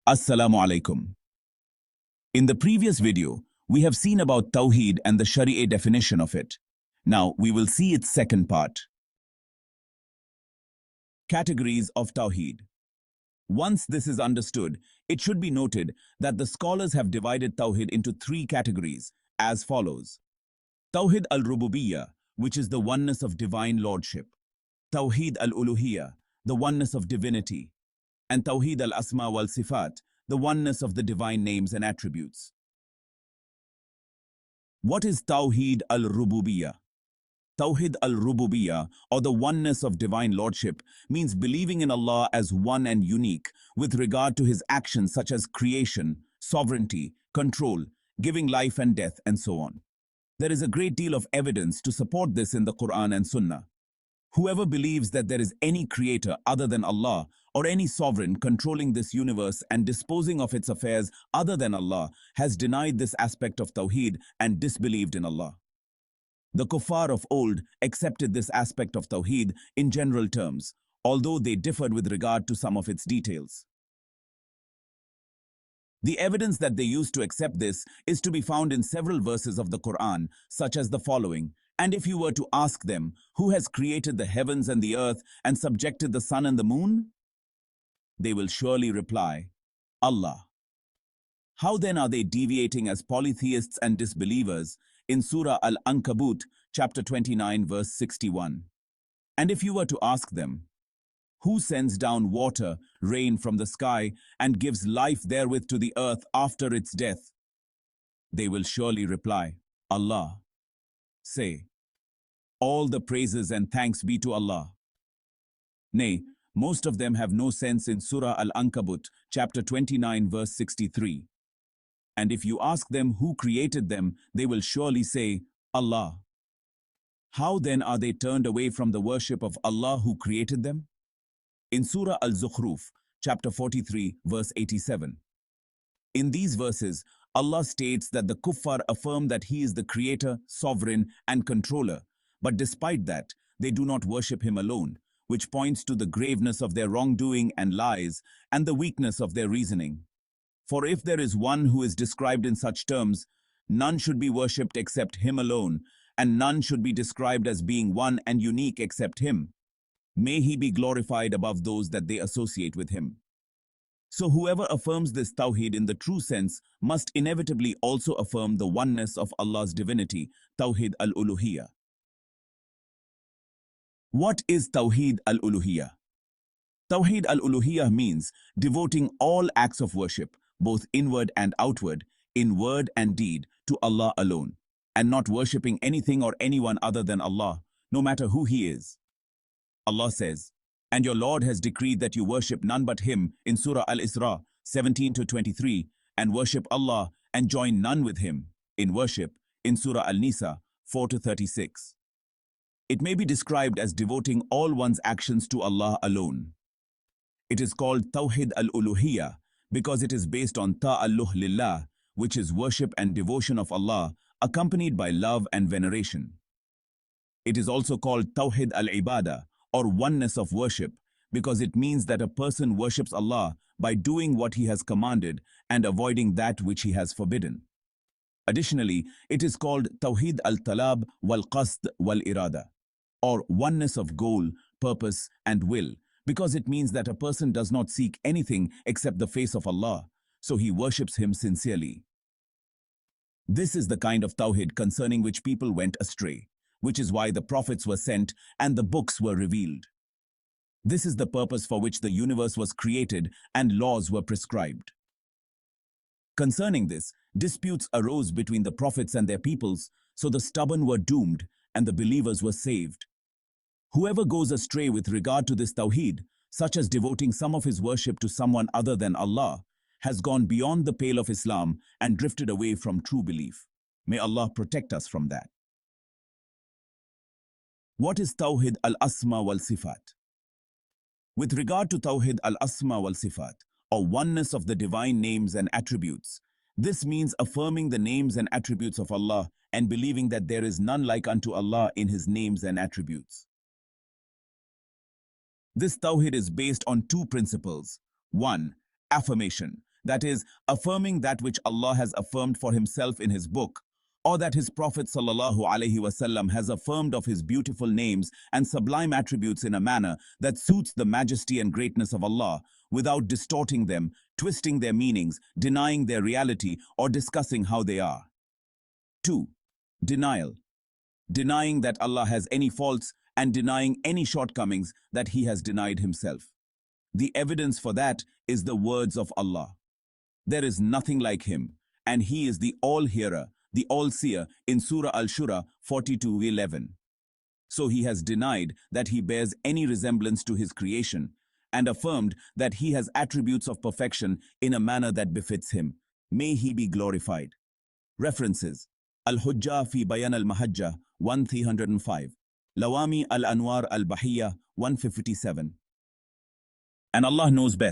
Assalamu alaikum. In the previous video, we have seen about Tawhid and the Sharia definition of it. Now we will see its second part. Categories of Tawhid. Once this is understood, it should be noted that the scholars have divided Tawhid into three categories as follows. Tawhid al-Rububiyyah, which is the oneness of divine lordship. Tawhid al-Uluhiyyah, the oneness of divinity. And Tawhid al-Asma wal-Sifat, the oneness of the divine names and attributes. What is Tawhid al-Rububiyyah? Tawhid al-Rububiyyah, or the oneness of divine lordship, means believing in Allah as one and unique with regard to His actions such as creation, sovereignty, control, giving life and death, and so on. There is a great deal of evidence to support this in the Quran and Sunnah. Whoever believes that there is any creator other than Allah or any sovereign controlling this universe and disposing of its affairs other than Allah has denied this aspect of Tawheed and disbelieved in Allah. The kuffar of old accepted this aspect of Tawheed in general terms, although they differed with regard to some of its details. The evidence that they used to accept this is to be found in several verses of the Quran, such as the following. And if you were to ask them, who has created the heavens and the earth and subjected the sun and the moon? They will surely reply, Allah. How then are they deviating as polytheists and disbelievers in Surah Al-Ankabut, chapter 29, verse 61? And if you were to ask them, who sends down water, rain from the sky, and gives life therewith to the earth after its death? They will surely reply, Allah. Say, all the praises and thanks be to Allah. Nay, most of them have no sense in Surah Al-Ankabut, chapter 29, verse 63. And if you ask them who created them, they will surely say, Allah. How then are they turned away from the worship of Allah who created them? In Surah Al-Zukhruf, chapter 43, verse 87. In these verses, Allah states that the kuffar affirm that He is the creator, sovereign, and controller, but despite that, they do not worship Him alone, which points to the graveness of their wrongdoing and lies and the weakness of their reasoning. For if there is one who is described in such terms, none should be worshipped except Him alone, and none should be described as being one and unique except Him. May He be glorified above those that they associate with Him. So whoever affirms this Tawheed in the true sense must inevitably also affirm the oneness of Allah's divinity, Tawhid al-Uluhiyyah. What is Tawhid al-Uluhiyyah? Tawhid al-Uluhiyyah means devoting all acts of worship, both inward and outward, in word and deed, to Allah alone, and not worshipping anything or anyone other than Allah, no matter who He is. Allah says, and your Lord has decreed that you worship none but Him in Surah Al-Isra 17-23, and worship Allah and join none with Him in worship in Surah Al-Nisa 4-36. It may be described as devoting all one's actions to Allah alone. It is called Tawhid al-Uluhiyyah because it is based on ta'alluh lillah, which is worship and devotion of Allah accompanied by love and veneration. It is also called Tawhid al-Ibadah, or oneness of worship, because it means that a person worships Allah by doing what He has commanded and avoiding that which He has forbidden. Additionally, it is called Tawhid al-Talab wal-Qasd wal-Irada, or oneness of goal, purpose, and will, because it means that a person does not seek anything except the face of Allah, so he worships Him sincerely. This is the kind of Tawhid concerning which people went astray, which is why the prophets were sent and the books were revealed. This is the purpose for which the universe was created and laws were prescribed. Concerning this, disputes arose between the prophets and their peoples, so the stubborn were doomed and the believers were saved. Whoever goes astray with regard to this Tawheed, such as devoting some of his worship to someone other than Allah, has gone beyond the pale of Islam and drifted away from true belief. May Allah protect us from that. What is Tawhid al-Asma wal-Sifat? With regard to Tawhid al-Asma wal-Sifat, or oneness of the divine names and attributes, this means affirming the names and attributes of Allah and believing that there is none like unto Allah in His names and attributes. This Tawhid is based on two principles. 1. Affirmation, that is, affirming that which Allah has affirmed for himself in his book, or that his Prophet ﷺ has affirmed of his beautiful names and sublime attributes in a manner that suits the majesty and greatness of Allah, without distorting them, twisting their meanings, denying their reality, or discussing how they are. 2. Denial. Denying that Allah has any faults and denying any shortcomings that he has denied himself. The evidence for that is the words of Allah. There is nothing like him, and he is the all-hearer, the all-seer in Surah Al-Shura 42:11. So he has denied that he bears any resemblance to his creation and affirmed that he has attributes of perfection in a manner that befits him. May he be glorified. References: Al-Hujja fi Bayan al-Mahajja 1305, Lawami al-Anwar al-Bahiyya 157. And Allah knows best.